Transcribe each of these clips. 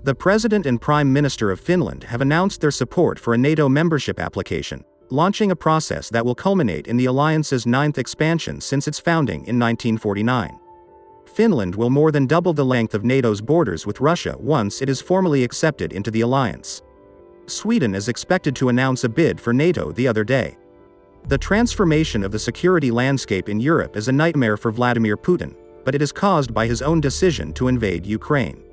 The President and Prime Minister of Finland have announced their support for a NATO membership application, launching a process that will culminate in the alliance's 9th expansion since its founding in 1949. Finland will more than double the length of NATO's borders with Russia once it is formally accepted into the alliance. Sweden is expected to announce a bid for NATO the other day. The transformation of the security landscape in Europe is a nightmare for Vladimir Putin, but it is caused by his own decision to invade Ukraine.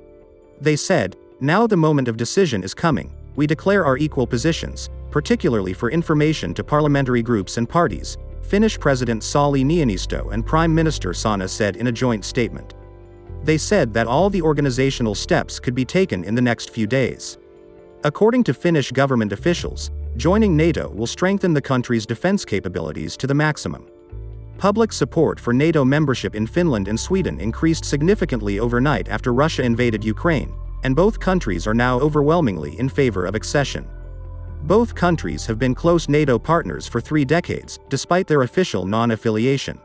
They said, "Now the moment of decision is coming. We declare our equal positions, particularly for information to parliamentary groups and parties," Finnish President Sauli Niinisto and Prime Minister Sanna said in a joint statement. They said that all the organizational steps could be taken in the next few days. According to Finnish government officials, joining NATO will strengthen the country's defense capabilities to the maximum. Public support for NATO membership in Finland and Sweden increased significantly overnight after Russia invaded Ukraine, and both countries are now overwhelmingly in favor of accession. Both countries have been close NATO partners for 3 decades, despite their official non-affiliation.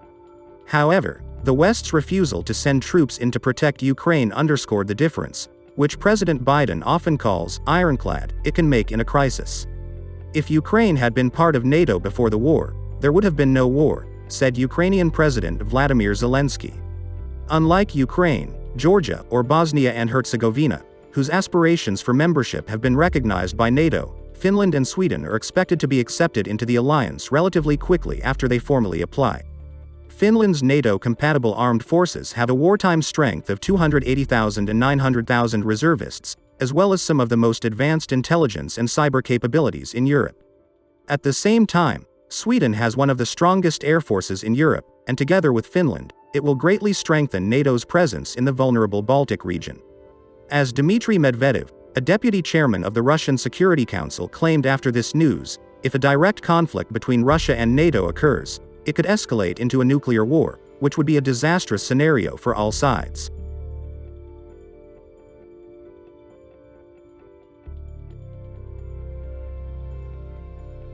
However, the West's refusal to send troops in to protect Ukraine underscored the difference, which President Biden often calls ironclad, it can make in a crisis. If Ukraine had been part of NATO before the war, there would have been no war, said Ukrainian President Vladimir Zelensky. Unlike Ukraine, Georgia, or Bosnia and Herzegovina, whose aspirations for membership have been recognized by NATO, Finland and Sweden are expected to be accepted into the alliance relatively quickly after they formally apply. Finland's NATO-compatible armed forces have a wartime strength of 280,000 and 900,000 reservists, as well as some of the most advanced intelligence and cyber capabilities in Europe. At the same time, Sweden has one of the strongest air forces in Europe, and together with Finland, it will greatly strengthen NATO's presence in the vulnerable Baltic region. As Dmitry Medvedev, a deputy chairman of the Russian Security Council, claimed after this news, if a direct conflict between Russia and NATO occurs, it could escalate into a nuclear war, which would be a disastrous scenario for all sides.